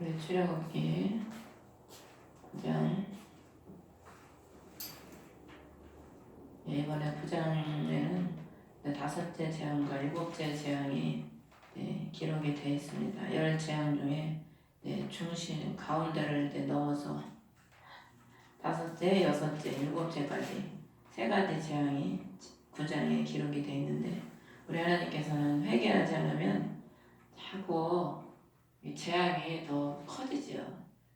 우리 출애굽기 9장. 이번에 9장에는 5째 재앙과 7째 재앙이 기록이 되어 있습니다. 10재앙 중에 중심 가운데를 넘어서 5째, 6째, 7째까지 3가지 재앙이 9장에 기록이 되어 있는데, 우리 하나님께서는 회개하지 않으면 자꾸 이 재앙이 더 커지지요.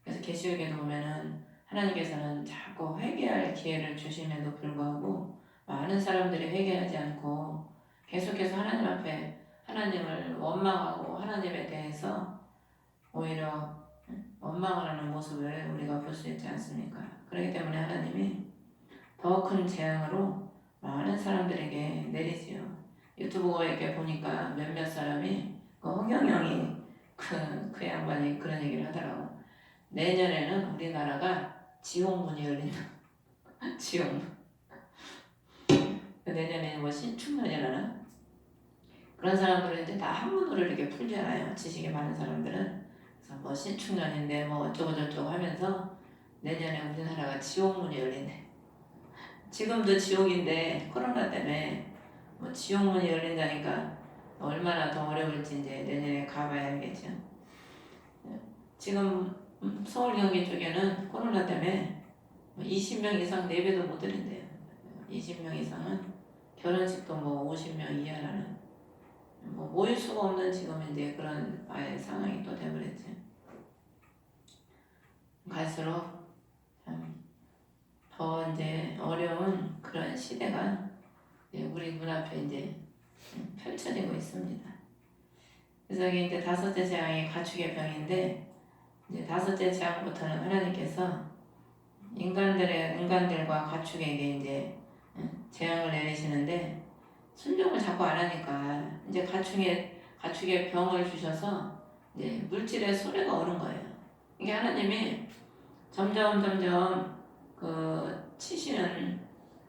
그래서 계시록에도 보면은 하나님께서는 자꾸 회개할 기회를 주심에도 불구하고 많은 사람들이 회개하지 않고 계속해서 하나님 앞에 하나님을 원망하고 하나님에 대해서 오히려 원망을 하는 모습을 우리가 볼 수 있지 않습니까? 그렇기 때문에 하나님이 더 큰 재앙으로 많은 사람들에게 내리지요. 유튜브에 보니까 몇몇 사람이 허경영이 그 양반이 그런 얘기를 하더라고. 내년에는 우리나라가 지옥문이 열린다. 지옥문. 내년에는 뭐 신축년이라나? 그런 사람들은 이제 다 한문으로 이렇게 풀잖아요. 지식이 많은 사람들은. 그래서 뭐 신축년인데 뭐 어쩌고저쩌고 하면서 내년에 우리나라가 지옥문이 열린대. 지금도 지옥인데 코로나 때문에 뭐 지옥문이 열린다니까 얼마나 더 어려울지 이제 내년에 가봐야 알겠죠. 지금 서울 경기 쪽에는 코로나 때문에 20명 이상 예배도 못 드린대요. 20명 이상은 결혼식도 뭐 50명 이하라는, 뭐 모일 수가 없는 지금 이제 그런 아예 상황이 또 돼버렸지. 갈수록 참 더 이제 어려운 그런 시대가 우리 눈앞에 이제 펼쳐지고 있습니다. 그래서 이제 5째 재앙이 가축의 병인데, 이제 5째 재앙부터는 하나님께서 인간들과 가축에게 이제 재앙을 내리시는데, 순종을 자꾸 안 하니까 이제 가축의 병을 주셔서 이제 물질의 손해가 오는 거예요. 이게 하나님이 점점 그 치시는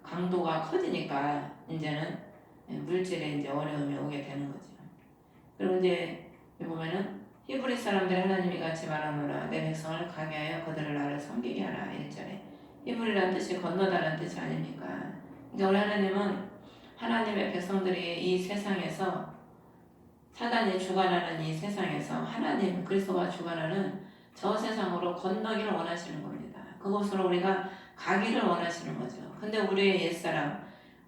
강도가 커지니까 이제는 물질에 이제 어려움이 오게 되는 거죠. 그리고 이제 보면은 히브리 사람들 하나님이 같이 말하노라, 내 백성을 가게 하여 그들을 나를 섬기게 하라. 1절에 히브리라는 뜻이 건너다라는 뜻이 아닙니까? 그러니까 우리 하나님은 하나님의 백성들이 이 세상에서, 사단이 주관하는 이 세상에서 하나님 그리스도가 주관하는 저 세상으로 건너기를 원하시는 겁니다. 그곳으로 우리가 가기를 원하시는 거죠. 근데 우리의 옛사람,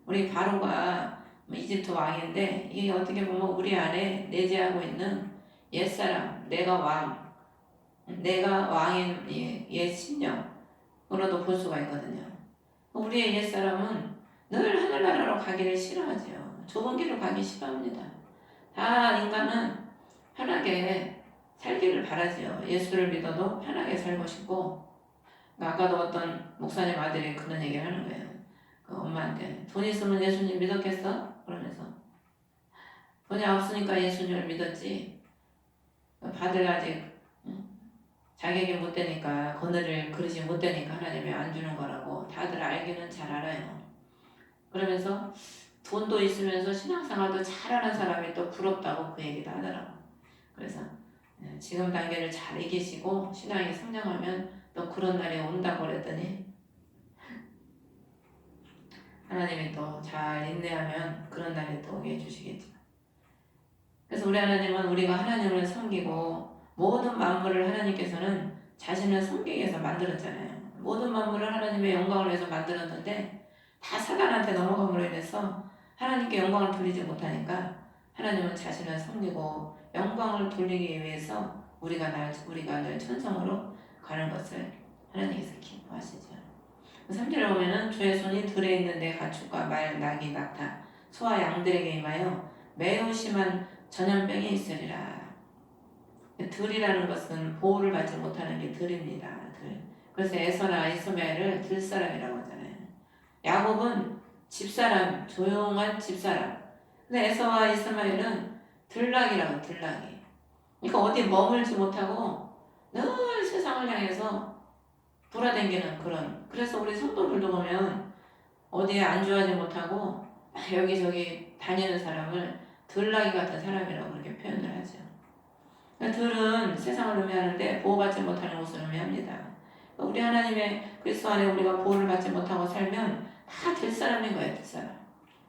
우리 바로가 이집트 왕인데, 이게 어떻게 보면 우리 안에 내재하고 있는 옛사람, 내가 왕인 옛 신령으로도 볼 수가 있거든요. 우리의 옛사람은 늘 하늘나라로 가기를 싫어하죠. 좁은 길을 가기 싫어합니다. 다 인간은 편하게 살기를 바라지요. 예수를 믿어도 편하게 살고 싶고, 아까도 어떤 목사님 아들이 그런 얘기를 하는 거예요. 그 엄마한테 돈 있으면 예수님 믿었겠어? 그러면서 돈이 없으니까 예수님을 믿었지, 받을 아직 자격이 못 되니까, 거느릴 그릇이 못 되니까 하나님이 안 주는 거라고 다들 알기는 잘 알아요. 그러면서 돈도 있으면서 신앙생활도 잘하는 사람이 또 부럽다고 그 얘기도 하더라고. 그래서 지금 단계를 잘 이기시고 신앙이 성장하면 또 그런 날이 온다고 그랬더니, 하나님이 또 잘 인내하면 그런 날이 또 오게 해주시겠죠. 그래서 우리 하나님은 우리가 하나님을 섬기고, 모든 만물을 하나님께서는 자신을 섬기기 위해서 만들었잖아요. 모든 만물을 하나님의 영광을 위해서 만들었는데 다 사단한테 넘어감으로 인해서 하나님께 영광을 돌리지 못하니까, 하나님은 자신을 섬기고 영광을 돌리기 위해서 우리가 늘 천성으로 가는 것을 하나님께서 기뻐하시죠. 3절에 보면은 주의 손이 들에 있는데 가축과 말, 나귀, 낙타, 소와 양들에게 임하여 매우 심한 전염병이 있으리라. 들이라는 것은 보호를 받지 못하는 게 들입니다. 들. 그래서 에서나 이스마엘을 들사람이라고 하잖아요. 야곱은 집사람, 조용한 집사람. 근데 에서와 이스마엘은 들락이라고, 들락이. 그러니까 어디 머물지 못하고 늘 세상을 향해서 돌아다니는 그런. 그래서 우리 성도들도 보면 어디에 안주하지 못하고 여기저기 다니는 사람을 들락이 같은 사람이라고 그렇게 표현을 하죠. 들은 세상을 의미하는데 보호받지 못하는 것을 의미합니다. 우리 하나님의 그리스도 안에 우리가 보호를 받지 못하고 살면 다 될 사람인 거예요. 될 사람.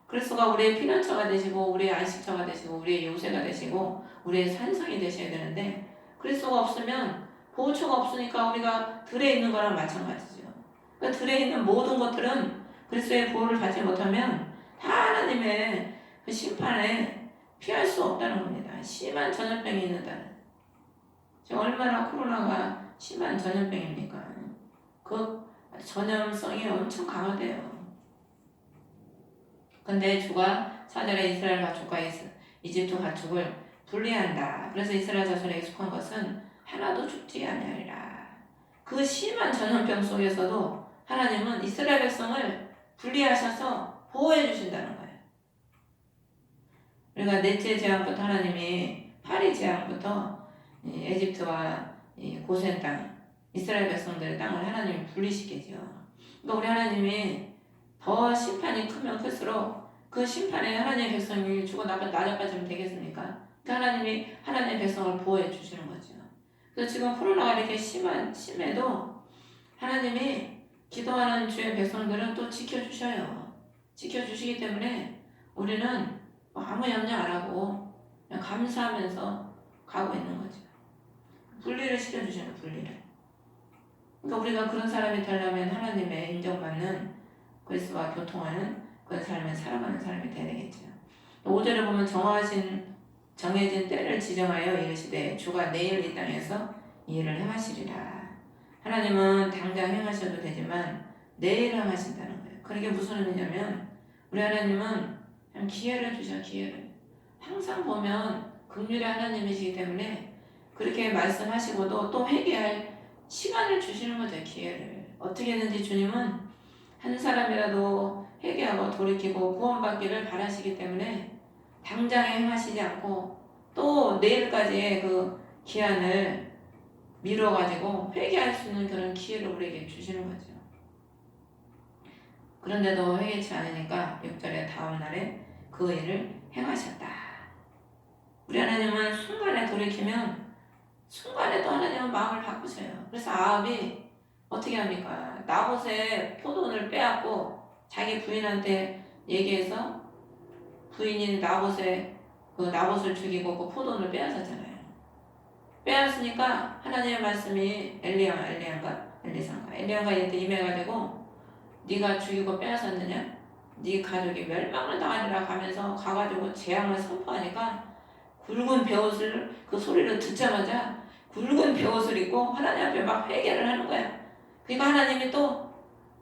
그리스도가 우리의 피난처가 되시고 우리의 안식처가 되시고 우리의 요새가 되시고 우리의 산성이 되셔야 되는데 그리스도가 없으면 보호처가 없으니까 우리가 들에 있는 거랑 마찬가지죠. 그러니까 들에 있는 모든 것들은 그리스도의 보호를 받지 못하면 다 하나님의 그 심판에 피할 수 없다는 겁니다. 심한 전염병이 있는다는. 지금 얼마나 코로나가 심한 전염병입니까? 그 전염성이 엄청 강하대요. 근데 주가 4절에 이스라엘 가축과 이집트 가축을 분리한다. 그래서 이스라엘 자손에게 속한 것은 하나도 죽지 아니하리라. 그 심한 전염병 속에서도 하나님은 이스라엘 백성을 분리하셔서 보호해 주신다는 거예요. 그러니까 넷째 재앙부터 하나님이 파리 재앙부터 에집트와 고센 땅, 이스라엘 백성들의 땅을 하나님이 분리시키죠. 그러니까 우리 하나님이 더 심판이 크면 클수록 그 심판에 하나님의 백성이 죽어 나져빠지면 되겠습니까? 그 하나님이 하나님의 백성을 보호해 주시는 거죠. 그래서 지금 코로나가 이렇게 심해도 하나님이 기도하는 주의 백성들은 또 지켜주셔요. 지켜주시기 때문에 우리는 아무 염려 안 하고 그냥 감사하면서 가고 있는 거죠. 분리를 시켜주시는 분리를. 그러니까 우리가 그런 사람이 되려면 하나님의 인정받는 그리스도와 교통하는 그런 삶을 살아가는 사람이 되어야 되겠죠. 5절에 보면 정해진 때를 지정하여 이르시되 주가 내일 이 땅에서 이 일을 행하시리라. 하나님은 당장 행하셔도 되지만 내일 행하신다는 거예요. 그게 무슨 의미냐면 우리 하나님은 그냥 기회를 주셔. 기회를. 항상 보면 긍휼의 하나님이시기 때문에 그렇게 말씀하시고도 또 회개할 시간을 주시는 거죠. 기회를. 어떻게든지 주님은 한 사람이라도 회개하고 돌이키고 구원받기를 바라시기 때문에 당장에 행하시지 않고 또 내일까지의 그 기한을 미뤄가지고 회개할 수 있는 그런 기회를 우리에게 주시는 거죠. 그런데도 회개치 않으니까 6절에 다음 날에 그 일을 행하셨다. 우리 하나님은 순간에 돌이키면 순간에 또 하나님은 마음을 바꾸셔요. 그래서 아합이 어떻게 합니까? 나봇의 포도원을 빼앗고 자기 부인한테 얘기해서 부인이 나봇을 죽이고 그 포도원을 빼앗았잖아요. 빼앗으니까 하나님의 말씀이 엘리야가 얘한테 임해가지고 네가 죽이고 빼앗았느냐? 네 가족이 멸망을 당하리라 하면서 가가지고 재앙을 선포하니까 굵은 베옷을 그 소리를 듣자마자 굵은 베옷을 입고 하나님 앞에 막 회개를 하는 거야. 그러니까 하나님이 또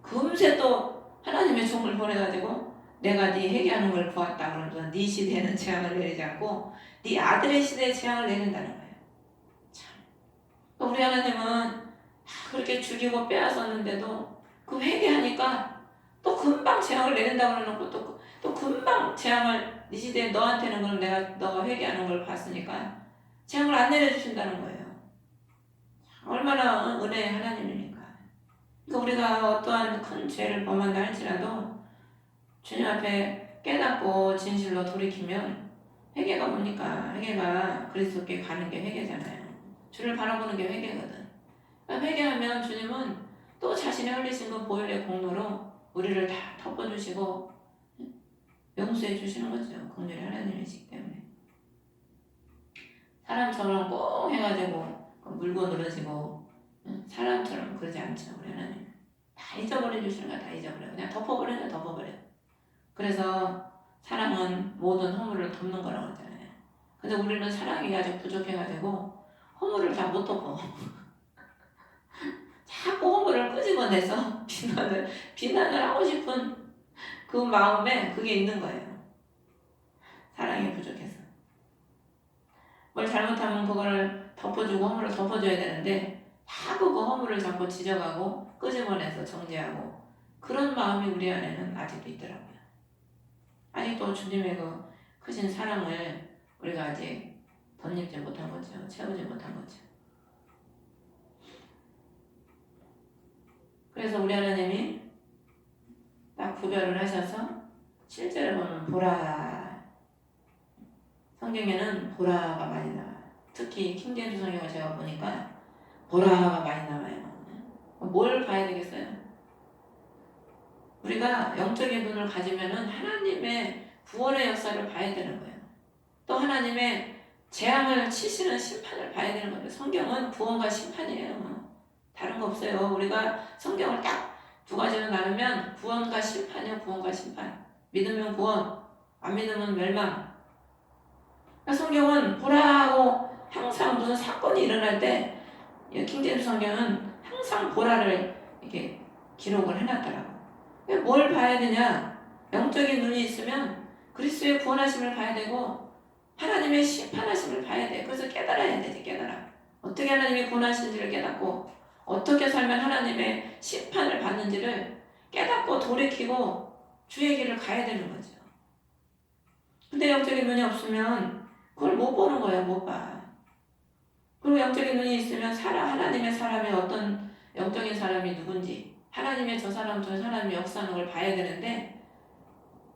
금세 또 하나님의 종을 보내가지고 내가 네 회개하는 걸 보았다 그러면서 네 시대에는 재앙을 내리지 않고 네 아들의 시대에 재앙을 내린다는 거예요. 참. 우리 하나님은 그렇게 죽이고 빼앗았는데도 그 회개하니까 또 금방 재앙을 내린다고 그러는 것도 또 금방 재앙을 네 시대에 너한테는 그럼 내가 너가 회개하는 걸 봤으니까 재앙을 안 내려주신다는 거예요. 얼마나 은혜의 하나님입니까? 그러니까 우리가 어떠한 큰 죄를 범한다 할지라도 주님 앞에 깨닫고 진실로 돌이키면 회개가 뭡니까? 회개가 그리스도께 가는 게 회개잖아요. 주를 바라보는 게 회개거든. 그러니까 회개하면 주님은 또 자신의 흘리신 그 보혈의 공로로 우리를 다 덮어주시고 용서해 주시는 거죠. 긍휼의 하나님이시기 때문에. 사람처럼 꼭 해가지고 물고 늘어지고 사람처럼 그러지 않죠. 우리 하나님 다 잊어버려 주시는 거 다 잊어버려. 그냥 덮어버려. 그래서 사랑은 모든 허물을 덮는 거라고 하잖아요. 근데 우리는 사랑이 아직 부족해가지고 허물을 다 못 덮어. 자꾸 허물을 끄집어내서 비난을 하고 싶은 그 마음에 그게 있는 거예요. 사랑이 부족해서. 뭘 잘못하면 그걸 덮어주고 허물을 덮어줘야 되는데 자꾸 그 허물을 자꾸 지적하고 끄집어내서 정죄하고 그런 마음이 우리 안에는 아직도 있더라고요. 아직도 주님의 그 크신 사랑을 우리가 아직 덧입지 못한 거죠. 채우지 못한 거죠. 그래서 우리 하나님이 딱 구별을 하셔서 실제로 보면 보라, 성경에는 보라가 많이 나와요. 특히 킹제임스 성경을 제가 보니까 보라가 많이 나와요. 뭘 봐야 되겠어요? 우리가 영적인 눈을 가지면은 하나님의 구원의 역사를 봐야 되는 거예요. 또 하나님의 재앙을 치시는 심판을 봐야 되는 거예요. 성경은 구원과 심판이에요. 다른 거 없어요. 우리가 성경을 딱 두 가지로 나누면 구원과 심판이요. 구원과 심판. 믿으면 구원, 안 믿으면 멸망. 그러니까 성경은 보라하고 항상 무슨 사건이 일어날 때 킹제임스 성경은 항상 보라를 이렇게 기록을 해놨더라고. 뭘 봐야 되냐? 영적인 눈이 있으면 그리스도의 구원하심을 봐야 되고 하나님의 심판하심을 봐야 돼. 그래서 깨달아야 되지. 깨달아. 어떻게 하나님이 구원하신지를 깨닫고 어떻게 살면 하나님의 심판을 받는지를 깨닫고 돌이키고 주의 길을 가야 되는 거죠. 근데 영적인 눈이 없으면 그걸 못 보는 거예요. 못 봐. 그리고 영적인 눈이 있으면 하나님의 사람이 어떤 영적인 사람이 누군지 하나님의 저 사람의 역사하는 걸 봐야 되는데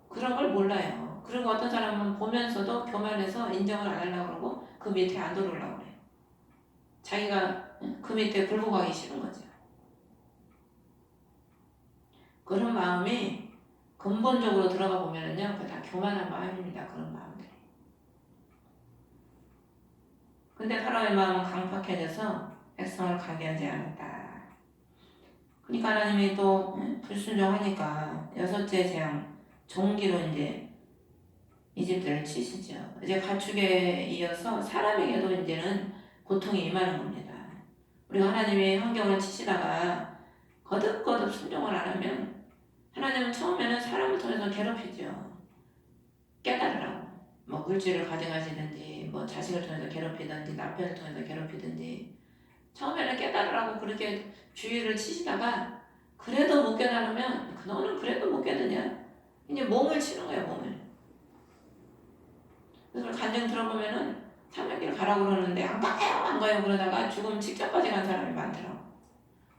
그런 걸 몰라요. 그리고 어떤 사람은 보면서도 교만해서 인정을 안 하려고 그러고 그 밑에 안 들어오려고 그래요. 자기가 그 밑에 굴고 가기 싫은 거죠. 그런 마음이 근본적으로 들어가 보면은요, 그거 다 교만한 마음입니다. 그런 마음들이. 근데 파라오의 마음은 강팍해져서 백성을 가게 하지 않았다. 그러니까 하나님이 또 불순종하니까 여섯째 재앙, 종기로 이제 이집트를 치시죠. 이제 가축에 이어서 사람에게도 이제는 고통이 임하는 겁니다. 우리가 하나님의 환경을 치시다가 거듭거듭 순종을 안 하면 하나님은 처음에는 사람을 통해서 괴롭히죠. 깨달으라고. 뭐 물질을 가져가시든지 뭐 자식을 통해서 괴롭히든지 남편을 통해서 괴롭히든지 처음에는 깨달으라고 그렇게 주의를 치시다가 그래도 못 깨달으면 너는 그래도 못 깨느냐? 이제 몸을 치는 거야 몸을. 그래서 간증 들어보면은 사명길 가라고 그러는데 안 가요 그러다가 죽음 직전까지 간 사람이 많더라고.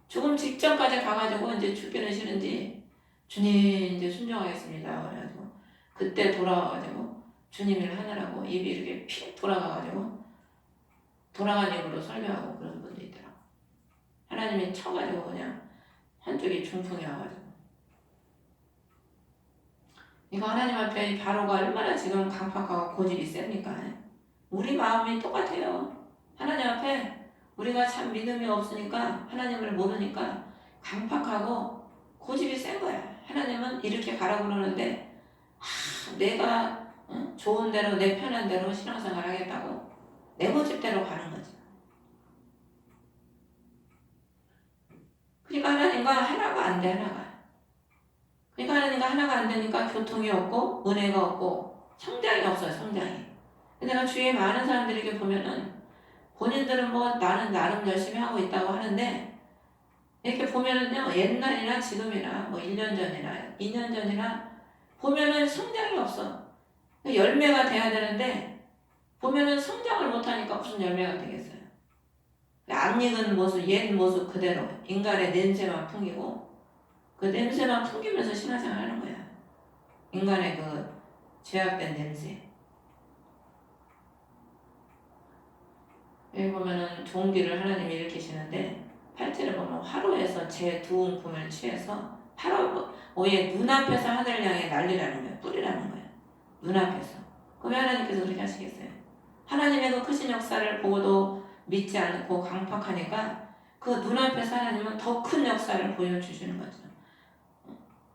죽음 직전까지 가가지고 이제 죽기는 싫은지 주님 이제 순종하겠습니다 그래가지고 그때 돌아와가지고 주님을 하느라고 입이 이렇게 픽 돌아가가지고 돌아간 입으로 설교하고 그런 분도 있더라고. 하나님이 쳐가지고 그냥 한쪽이 중풍이 와가지고. 이거 하나님 앞에 이 바로가 얼마나 지금 강팍하고 고집이 셉니까? 우리 마음이 똑같아요. 하나님 앞에 우리가 참 믿음이 없으니까 하나님을 모르니까 강팍하고 고집이 센 거야. 하나님은 이렇게 가라고 그러는데 내가 좋은 대로 내 편한 대로 신앙생활 하겠다고 내 고집대로 가는 거지. 그러니까 하나님과 하나가 안 돼. 하나가. 그러니까 하나님과 하나가 안 되니까 교통이 없고 은혜가 없고 성장이 없어요. 성장이. 내가 주위에 많은 사람들에게 보면은 본인들은 뭐 나는 나름 열심히 하고 있다고 하는데 이렇게 보면은요 옛날이나 지금이나 뭐 1년 전이나 2년 전이나 보면은 성장이 없어. 열매가 돼야 되는데 보면은 성장을 못하니까 무슨 열매가 되겠어요. 안 익은 모습, 옛 모습 그대로 인간의 냄새만 풍기고 그 냄새만 풍기면서 신앙생활 하는 거야. 인간의 그 죄악된 냄새. 여기 보면은 종기를 하나님이 일으키시는데 8절에 보면 화로에서 제 두 움큼을 취해서 파라오의 눈앞에서 하늘을 향해 날리라는 거예요. 뿌리라는 거예요. 눈앞에서. 그러면 하나님께서 그렇게 하시겠어요? 하나님의 그 크신 역사를 보고도 믿지 않고 강팍하니까 그 눈앞에서 하나님은 더 큰 역사를 보여주시는 거죠.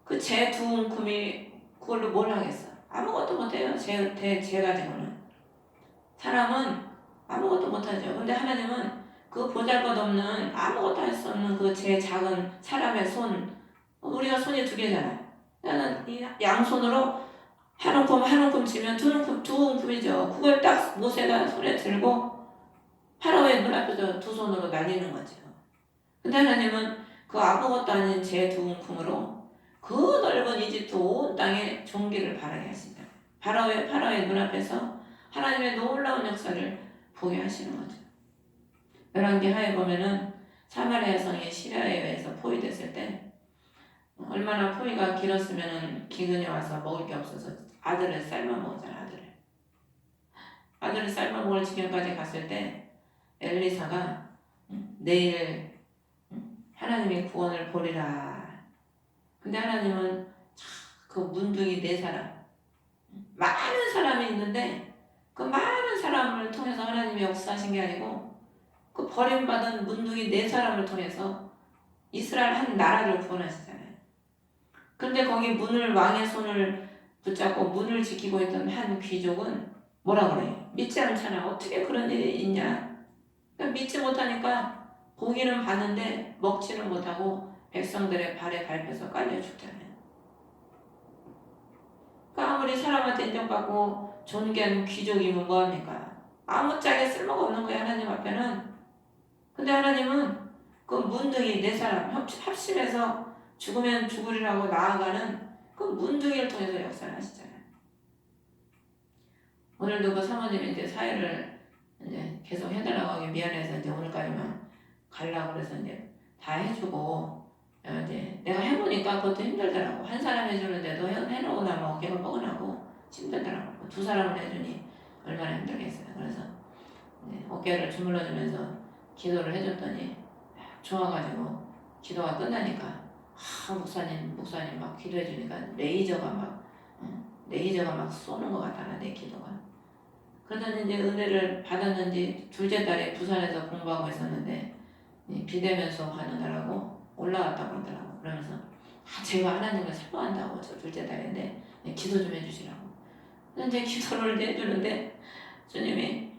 그 제 두 움큼이 그걸로 뭘 하겠어? 아무것도 못해요. 제 가지고는. 사람은 아무것도 못하죠. 근데 하나님은 그 보잘것없는 아무것도 할 수 없는 그 제 작은 사람의 손, 우리가 손이 두 개잖아요. 나는 이 양손으로 한 움큼 치면 두 움큼이죠. 그걸 딱 모세가 손에 들고 파라오의 눈앞에서 두 손으로 날리는 거죠. 근데 하나님은 그 아무것도 아닌 제 두 움큼으로 그 넓은 이집트 온 땅에 종기를 바라게 하신다. 파라오의 눈앞에서 하나님의 놀라운 역사를 보게 하시는 거죠. 열왕기 하에 보면은 사마리아 성이 시리아에 의해서 포위됐을 때 얼마나 포위가 길었으면은 기근이 와서 먹을 게 없어서 아들을 삶아 먹었잖아. 아들을. 아들을 삶아먹을 지경까지 갔을 때 엘리사가 내일 하나님의 구원을 보리라. 근데 하나님은 그 문둥이 4사람, 많은 사람이 있는데 그 많은 사람을 통해서 하나님이 역사하신 게 아니고 그 버림받은 문둥이 4사람을 통해서 이스라엘 한 나라를 구원하시잖아요. 그런데 거기 왕의 손을 붙잡고 문을 지키고 있던 한 귀족은 뭐라 그래요? 믿지 않잖아. 어떻게 그런 일이 있냐? 그러니까 믿지 못하니까 보기는 봤는데 먹지는 못하고 백성들의 발에 밟혀서 깔려 죽잖아요. 그러니까 아무리 사람한테 인정받고 존귀한 귀족이면 뭐합니까? 아무짝에 쓸모가 없는 거예요, 하나님 앞에는. 근데 하나님은 그 문둥이 4사람 합심해서 죽으면 죽으리라고 나아가는 그 문둥이를 통해서 역사를 하시잖아요. 오늘도 그 사모님이 이제 사회를 이제 계속 해달라고 하기 미안해서 이제 오늘까지만 가려고 그래서 이제 다 해주고, 이제 내가 해보니까 그것도 힘들더라고. 한 사람 해주는데도 해놓고 나면 어깨가 뻐근하고 힘들더라고. 2사람을 해주니 얼마나 힘들겠어요. 그래서 이제 어깨를 주물러주면서 기도를 해줬더니 좋아가지고 기도가 끝나니까 목사님 막 기도해주니까 레이저가 막 쏘는 것 같아, 내 기도가. 그러더니 이제 은혜를 받았는지 둘째 딸이 부산에서 공부하고 있었는데 비대면 수업하느라고 올라갔다고 그러더라고. 그러면서 제가 하나님을 사모한다고, 저 둘째 딸인데 기도 좀 해주시라고. 근데 이제 기도를 해주는데 주님이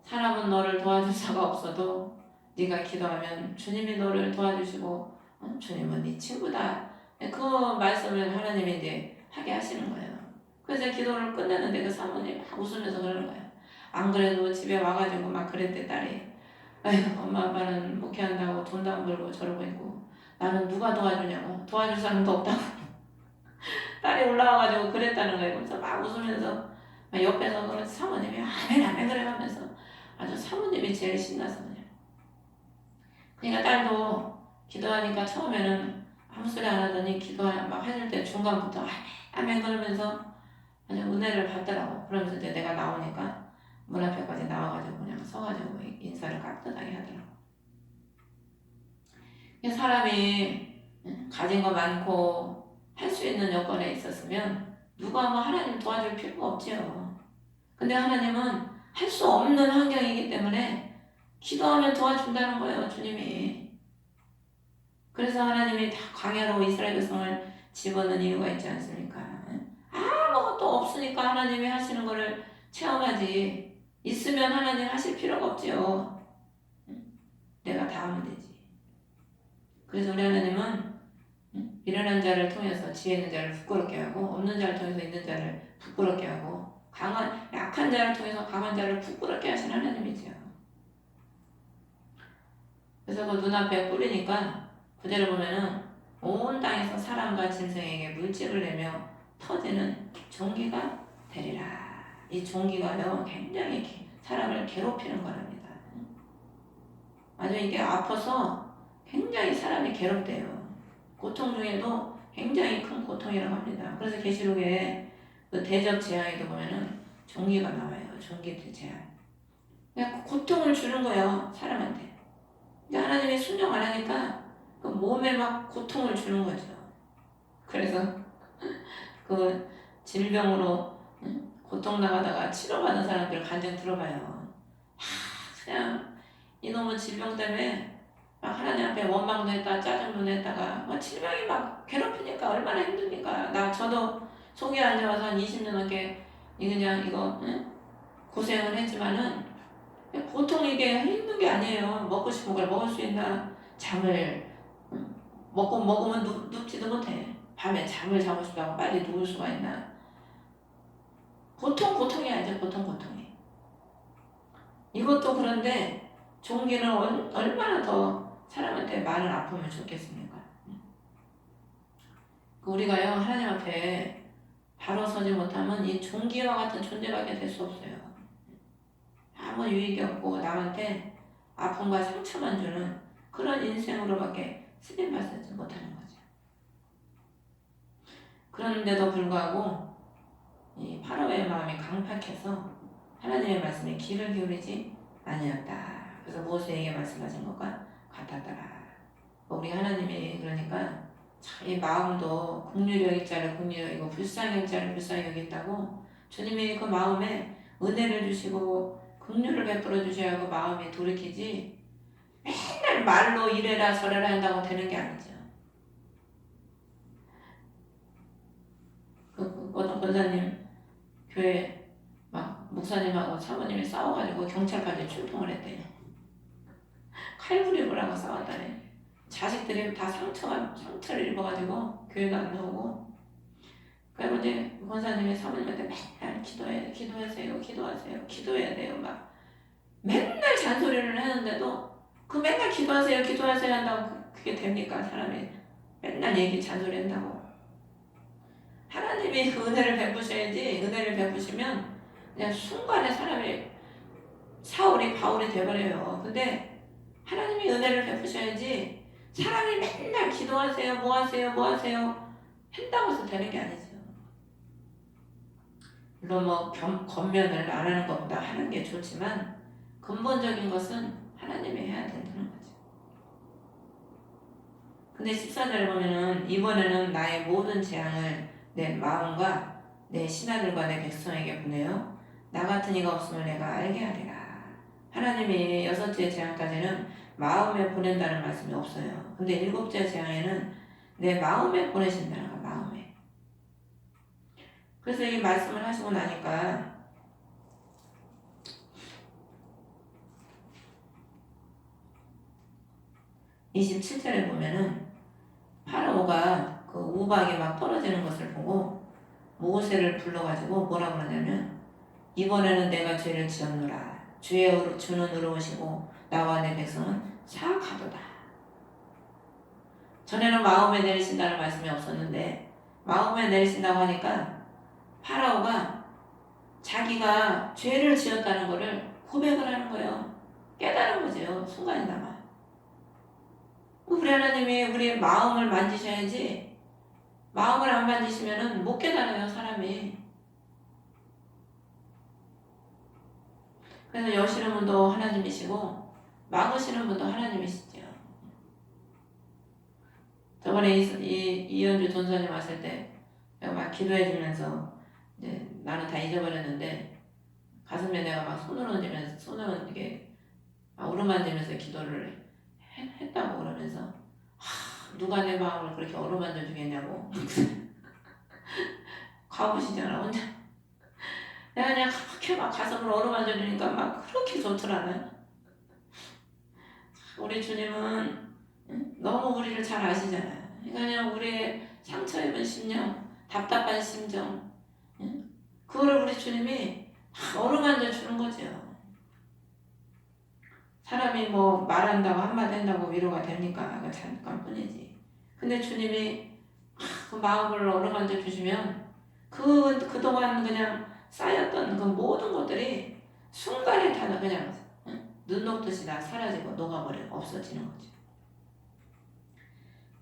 사람은 너를 도와줄 수가 없어도 네가 기도하면 주님이 너를 도와주시고 주님은 네 친구다. 그 말씀을 하나님이 이제 하게 하시는 거예요. 그래서 기도를 끝냈는데 그 사모님이 막 웃으면서 그러는 거예요. 안 그래도 집에 와가지고 막 그랬대, 딸이. 아이고, 엄마 아빠는 목회한다고 돈도 안 벌고 저러고 있고 나는 누가 도와주냐고, 도와줄 사람도 없다고 딸이 올라와가지고 그랬다는 거예요. 그래서 막 웃으면서 막 옆에서 그 사모님이 아멘 아멘 그래 가면서 아주 사모님이 제일 신나서 그냥. 그러니까 딸도 기도하니까 처음에는 아무 소리 안 하더니 기도 막 해줄 때 중간부터 아멘 그러면서 아주 은혜를 받더라고. 그러면서 이제 내가 나오니까 문 앞에까지 나와가지고 그냥 서가지고 인사를 깍듯하게 하더라고. 사람이 가진 거 많고 할 수 있는 여건에 있었으면 누가 뭐 하나님 도와줄 필요가 없지요. 근데 하나님은 할 수 없는 환경이기 때문에 기도하면 도와준다는 거예요, 주님이. 그래서 하나님이 다 광야로 이스라엘 백성을 집어넣은 이유가 있지 않습니까? 아무것도 없으니까 하나님이 하시는 거를 체험하지. 있으면 하나님 하실 필요가 없지요. 내가 다 하면 되지. 그래서 우리 하나님은 미련한 자를 통해서 지혜 있는 자를 부끄럽게 하고, 없는 자를 통해서 있는 자를 부끄럽게 하고, 약한 자를 통해서 강한 자를 부끄럽게 하신 하나님이지요. 그래서 그 눈앞에 뿌리니까 그대로 보면은 온 땅에서 사람과 짐승에게 물질을 내며 터지는 종기가 되리라. 이 종기가요 굉장히 사람을 괴롭히는 거랍니다. 아주 이게 아파서 굉장히 사람이 괴롭대요. 고통 중에도 굉장히 큰 고통이라고 합니다. 그래서 계시록에 그 대적 재앙에도 보면은 종기가 나와요. 종기 재앙. 그냥 고통을 주는 거예요, 사람한테. 근데 하나님이 순종 안 하니까 그 몸에 막 고통을 주는 거죠. 그래서 그 질병으로 고통 나가다가 치료받은 사람들 간증 들어봐요. 그냥 이놈의 질병 때문에 막 하나님 앞에 원망도 했다, 짜증도 냈다가 막 질병이 막 괴롭히니까 얼마나 힘듭니까? 저도 속에 앉아와서 한 20년 넘게 이거 고생을 했지만은 보통 이게 힘든 게 아니에요. 먹고 싶은 걸 먹을 수 있나? 잠을 먹으면 눕지도 못해. 밤에 잠을 자고 싶다고 빨리 누울 수가 있나? 고통이야, 이제 고통이. 이것도 그런데 종기는 얼마나 더 사람한테 많은 아픔을 줬겠습니까? 우리가요, 하나님 앞에 바로 서지 못하면 이 종기와 같은 존재밖에 될 수 없어요. 아무 유익이 없고 남한테 아픔과 상처만 주는 그런 인생으로밖에 쓰임받지 못하는 거죠. 그런데도 불구하고 이 파라오의 마음이 강팍해서 하나님의 말씀에 귀를 기울이지 아니었다. 그래서 모세에게 말씀하신 것과 같았더라. 우리 하나님이 그러니까 참 이 마음도 긍휼히 여길 자를 긍휼히 여기고 불쌍히 여길 자를 불쌍히 여긴다고 주님이 그 마음에 은혜를 주시고 긍휼을 베풀어 주셔야 그 마음이 돌이키지 맨날 말로 이래라 저래라 한다고 되는 게 아니죠. 어떤 권사님 교회 막 목사님하고 사모님이 싸워가지고 경찰까지 출동을 했대요. 칼부림을 하고 싸웠다네. 자식들이 다 상처를 입어가지고 교회도 안 나오고. 그리고 이제 권사님이 사모님한테 맨날 기도해야 돼요. 막 맨날 잔소리를 하는데도 그 맨날 기도하세요 한다고 그게 됩니까? 사람이 맨날 잔소리 한다고. 하나님이 그 은혜를 베푸셔야지. 은혜를 베푸시면 그냥 순간에 사람이 사울이 바울이 돼버려요. 근데 하나님이 은혜를 베푸셔야지 사람이 맨날 기도하세요 뭐 하세요 한다고 해서 되는 게 아니죠. 물론 뭐 겉면을 안 하는 것보다 하는 게 좋지만 근본적인 것은 하나님이 해야 된다는 거죠. 근데 14절에 보면은 이번에는 나의 모든 재앙을 내 마음과 내 신하들과 내 백성에게 보내요. 나 같은 이가 없음을 내가 알게 하리라. 하나님이 6째 재앙까지는 마음에 보낸다는 말씀이 없어요. 근데 7째 재앙에는 내 마음에 보내신다는 거, 마음에. 그래서 이 말씀을 하시고 나니까 27절에 보면은 파라오가 그 우박이 막 떨어지는 것을 보고 모세를 불러가지고 뭐라 그러냐면 이번에는 내가 죄를 지었노라. 주는 의로우시고 나와 내 백성은 사악하도다. 전에는 마음에 내리신다는 말씀이 없었는데 마음에 내리신다고 하니까 파라오가 자기가 죄를 지었다는 것을 고백을 하는 거예요. 깨달은 거죠. 순간이나마. 우리 하나님이 우리의 마음을 만지셔야지 마음을 안 만지시면은 못 깨달아요, 사람이. 그래서 여시는 분도 하나님이시고 막으시는 분도 하나님이시죠. 저번에 이현주 전사님 왔을 때 내가 막 기도해 주면서 이제 나는 다 잊어버렸는데 가슴에 내가 막 손으로 이렇게 어루만지면서 기도를 했다고 그러면서 누가 내 마음을 그렇게 어루만져 주겠냐고 가보시잖아 혼자. 내가 그냥 그렇게 막 가슴을 어루만져 주니까 막 그렇게 좋더라는. 우리 주님은 너무 우리를 잘 아시잖아요. 그러니까 우리의 상처 입은 심령, 답답한 심정, 그거를 우리 주님이 어루만져 주는 거죠. 사람이 뭐 말한다고 한마디 한다고 위로가 됩니까? 그 잠깐뿐이지. 근데 주님이 그 마음을 어루만져 주시면 그동안 그냥 쌓였던 그 모든 것들이 순간에 다 그냥 눈 녹듯이 다 사라지고 녹아버리고 없어지는 거죠.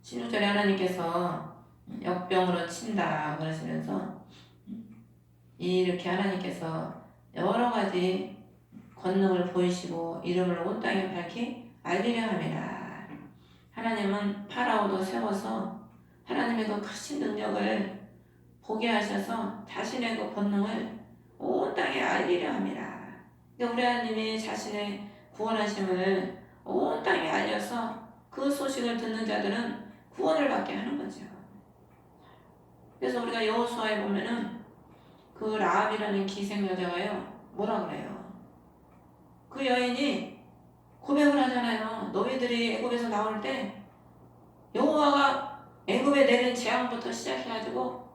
16절에 하나님께서 역병으로 친다 그러시면서 이렇게 하나님께서 여러 가지 권능을 보이시고 이름을 온 땅에 밝히 알리려 함이라. 하나님은 파라오도 세워서 하나님의 그 크신 능력을 보게 하셔서 자신의 그 권능을 온 땅에 알리려 함이라. 우리 하나님이 자신의 구원하심을 온 땅에 알려서 그 소식을 듣는 자들은 구원을 받게 하는 거죠. 그래서 우리가 여호수아에 보면은 그 라합이라는 기생 여자가요 뭐라 그래요? 그 여인이 고백을 하잖아요. 너희들이 애굽에서 나올 때 여호와가 애굽에 내린 재앙부터 시작해가지고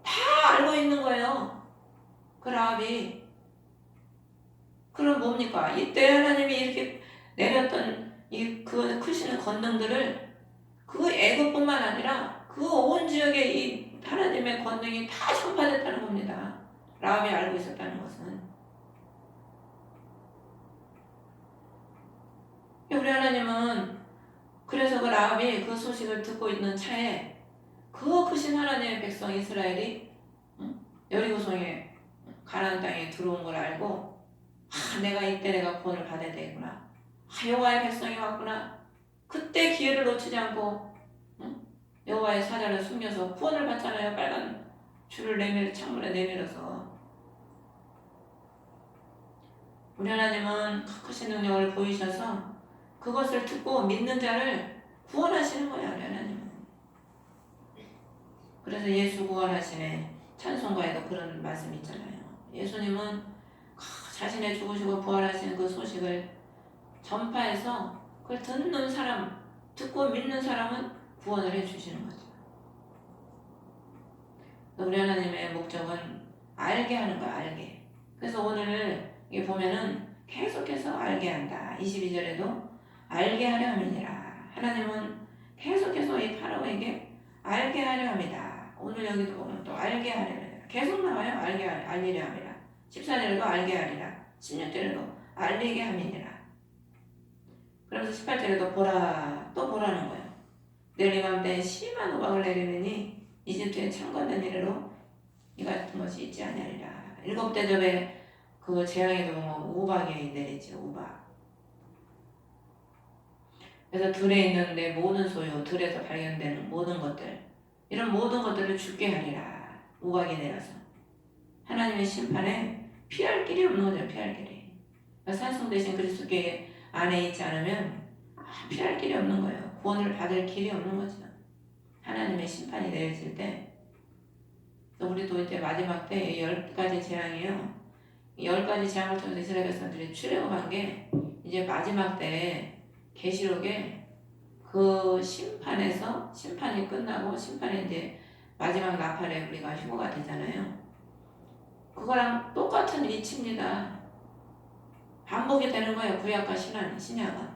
다 알고 있는 거예요. 그 라합이. 그럼 뭡니까? 이때 하나님이 이렇게 내렸던 그 크신 권능들을 그 애굽뿐만 아니라 그 온 지역에 이 하나님의 권능이 다 전파됐다는 겁니다. 라합이 알고 있었다는 것은. 우리 하나님은 그래서 그 라합이 그 소식을 듣고 있는 차에 그 크신 하나님의 백성 이스라엘이 여리고성에 가나안 땅에 들어온 걸 알고 내가 이때 내가 구원을 받아야 되구나. 여호와의 백성이 왔구나. 그때 기회를 놓치지 않고 여호와의 사자를 숨겨서 구원을 받잖아요. 빨간 줄을 창문에 내밀어서. 우리 하나님은 크신 능력을 보이셔서 그것을 듣고 믿는 자를 구원하시는 거야. 우리 하나님은. 그래서 예수 구원하시네 찬송가에도 그런 말씀이 있잖아요. 예수님은 자신의 죽으시고 부활하시는 그 소식을 전파해서 그걸 듣는 사람, 듣고 믿는 사람은 구원을 해주시는 거죠. 우리 하나님의 목적은 알게 하는 거야. 알게. 그래서 오늘 이게 보면은 계속해서 알게 한다. 22절에도 알게 하려 함이니라. 하나님은 계속해서 이 파라오에게 알게 하려 합니다. 오늘 여기도 보면 또 알게 하려 합니다. 계속 나와요. 알리려 함이라. 14절에도 알게 하리라. 16절에도 알리게 함이니라. 그러면서 18절에도 보라, 또 보라는 거예요. 내일 이맘때 심한 우박을 내리느니 이집트에 창건된 이래로 이 같은 것이 있지 아니하리라. 7 대접에 그 재앙에도 우박이 내리죠. 우박. 그래서 들에 있는 내 모든 소유, 들에서 발견되는 모든 것들, 이런 모든 것들을 죽게 하리라. 우박이 내려서 하나님의 심판에 피할 길이 없는 거죠. 피할 길이. 산성 대신 그리스도께 안에 있지 않으면 피할 길이 없는 거예요. 구원을 받을 길이 없는 거죠. 하나님의 심판이 내려질 때, 우리도 이제 마지막 때 10가지 재앙이에요. 10가지 재앙을 통해서 이스라엘 백성들이 출애굽한 게 이제 마지막 때 계시록에 그 심판에서 심판이 끝나고 심판에 이제 마지막 나팔에 우리가 휴거가 되잖아요. 그거랑 똑같은 이치입니다. 반복이 되는 거예요. 구약과 신약은.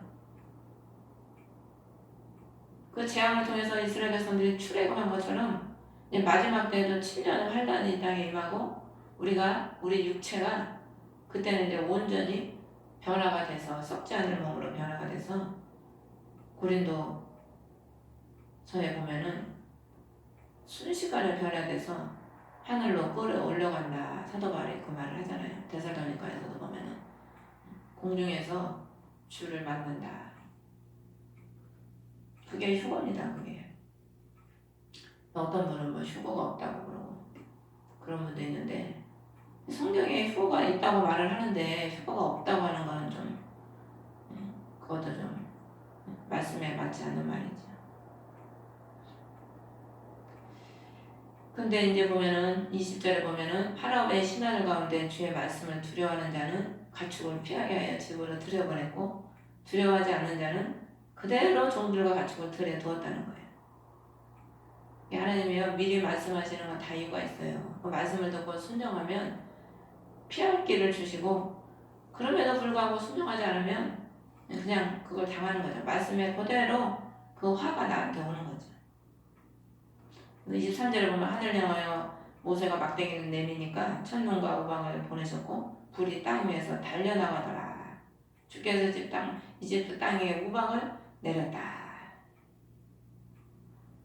그 재앙을 통해서 이스라엘 백성들이 출애굽한 것처럼 이제 마지막 때에도 7년 환란이 이 땅에 임하고 우리 육체가 그때는 이제 온전히 변화가 돼서 썩지 않을 몸으로 변화가 돼서 고린도서에 보면은 순식간에 변화돼서 하늘로 끌어올려간다. 사도 바울이 그 말을 하잖아요. 데살로니가에서도 보면은 공중에서 주를 만난다. 그게 휴거입니다. 그게. 어떤 분은 뭐 휴거가 없다고 그러고 그런 분도 있는데 성경에 휴거가 있다고 말을 하는데 휴거가 없다고 하는 거는 좀 그것도 좀 말씀에 맞지 않는 말이죠. 근데 이제 보면은 20절에 보면은 파라오의 신하들 가운데 주의 말씀을 두려워하는 자는 가축을 피하게 하여 집으로 들여보냈고 두려워하지 않는 자는 그대로 종들과 가축을 들에 두었다는 거예요. 하나님이요 미리 말씀하시는 건 다 이유가 있어요. 그 말씀을 듣고 순종하면 피할 길을 주시고 그럼에도 불구하고 순종하지 않으면 그냥 그걸 당하는 거죠. 말씀에 그대로 그 화가 나한테 오는 거죠. 23절에 보면 하늘 향하여 모세가 막대기를 내미니까 천둥과 우박을 보내셨고 불이 땅 위에서 달려나가더라. 주께서 이집트 땅에 우박을 내렸다.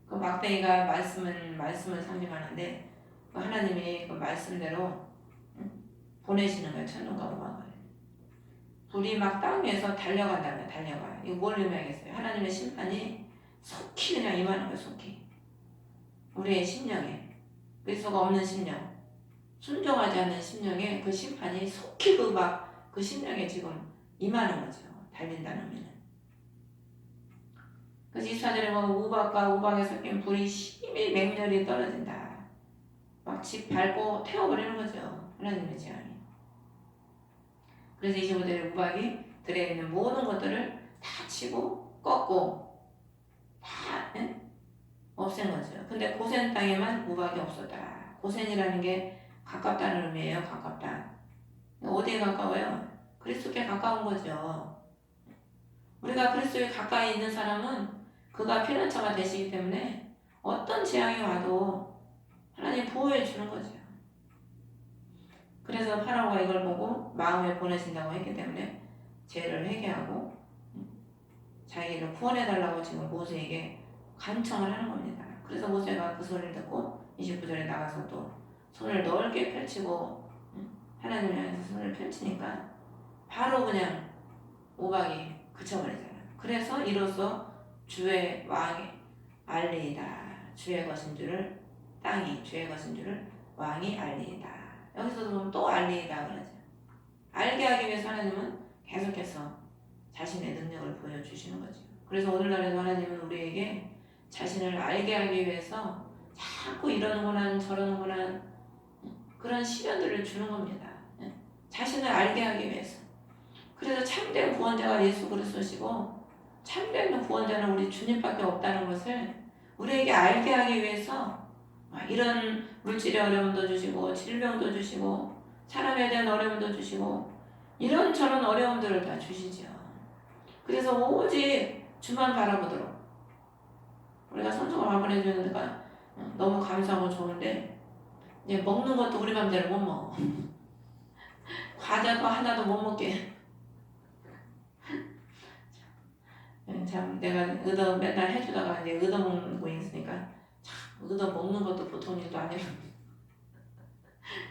그 막대기가 말씀을 상징하는데 그 하나님이 그 말씀대로 보내시는 거예요. 천둥과 우박을. 불이 막 땅 위에서 달려간다는 거예요. 달려가. 이거 뭘 의미하겠어요? 하나님의 심판이 속히 그냥 임하는 거예요. 속히. 우리의 심령에. 그리스도가 없는 심령. 순종하지 않는 심령에 그 심판이 속히 그 심령에 지금 임하는 거죠. 달린다는 의미는. 그래서 24절에 보면 우박과 우박에 섞인 불이 심히 맹렬히 떨어진다. 막 집 밟고 태워버리는 거죠. 하나님의 재앙이. 그래서 25절에 우박이 들에 있는 모든 것들을 다 치고 꺾고 다 없앤 거죠. 근데 고센 땅에만 우박이 없었더라. 고센이라는 게 가깝다는 의미예요. 가깝다. 어디에 가까워요? 그리스도께 가까운 거죠. 우리가 그리스도에 가까이 있는 사람은 그가 피난처가 되시기 때문에 어떤 재앙이 와도 하나님 보호해 주는 거죠. 그래서 파라오가 이걸 보고 마음에 보내신다고 했기 때문에 죄를 회개하고 자기를 구원해달라고 지금 모세에게 간청을 하는 겁니다. 그래서 모세가 그 소리를 듣고 29절에 나가서 또 손을 넓게 펼치고 하나님을 향해서 손을 펼치니까 바로 그냥 오박이 그쳐버리잖아요. 그래서 이로써 주의 왕이 알리이다. 주의 것인 줄을 땅이 주의 것인 줄을 왕이 알리이다. 여기서도 보면 또 알리이다 그러죠. 알게 하기 위해서 하나님은 계속해서 자신의 능력을 보여주시는 거죠. 그래서 오늘날에도 하나님은 우리에게 자신을 알게 하기 위해서 자꾸 이러는구나 저러는구나 그런 시련들을 주는 겁니다. 자신을 알게 하기 위해서. 그래서 참된 구원자가 예수 그리스도시고 참된 구원자는 우리 주님밖에 없다는 것을 우리에게 알게 하기 위해서 이런 물질의 어려움도 주시고 질병도 주시고 사람에 대한 어려움도 주시고 이런저런 어려움들을 다 주시죠. 그래서 오직 주만 바라보도록 우리가 선수가 마무리해 주니까 너무 감사하고 좋은데 이제 먹는 것도 우리 맘대로 못 먹어. 과자도 하나도 못 먹게. 참 내가 의도 맨날 해주다가 이제 의도 먹고 있으니까 참 의도 먹는 것도 보통 일도 아니라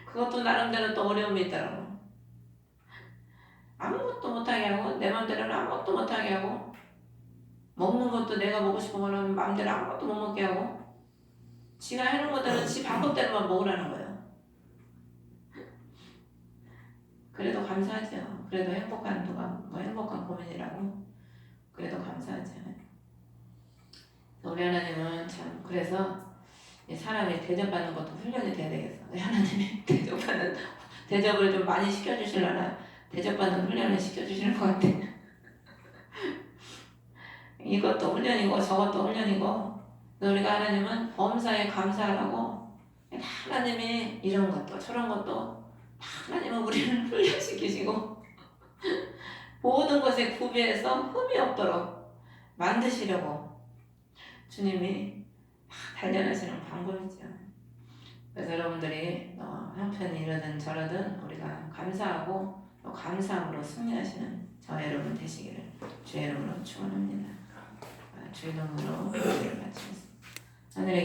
그것도 나름대로 또 어려움이 있더라고. 아무것도 못하게 하고 내 맘대로는 아무것도 못하게 하고 먹는 것도 내가 먹고 싶은 거는 맘대로 아무것도 못 먹게 하고 지가 해놓은 것들은 지 방법대로만 먹으라는 거예요. 그래도 감사하죠. 그래도 행복한 누가 행복한 고민이라고 그래도 감사하죠. 우리 하나님은 참 그래서 사람이 대접받는 것도 훈련이 돼야 되겠어. 하나님이 대접을 좀 많이 시켜주시려나 대접받는 훈련을 시켜주시는 것 같아. 이것도 훈련이고 저것도 훈련이고 우리가 하나님은 범사에 감사하라고 하나님이 이런 것도 저런 것도 하나님은 우리를 훈련시키시고 모든 것에 구비해서 흠이 없도록 만드시려고 주님이 단련하시는 방법이죠. 그래서 여러분들이 형편이 이러든 저러든 우리가 감사하고 또 감사함으로 승리하시는 저 여러분 되시기를 주의 이름으로 축원합니다. 주의 이름으로 기도를 마치겠습니다. 하늘의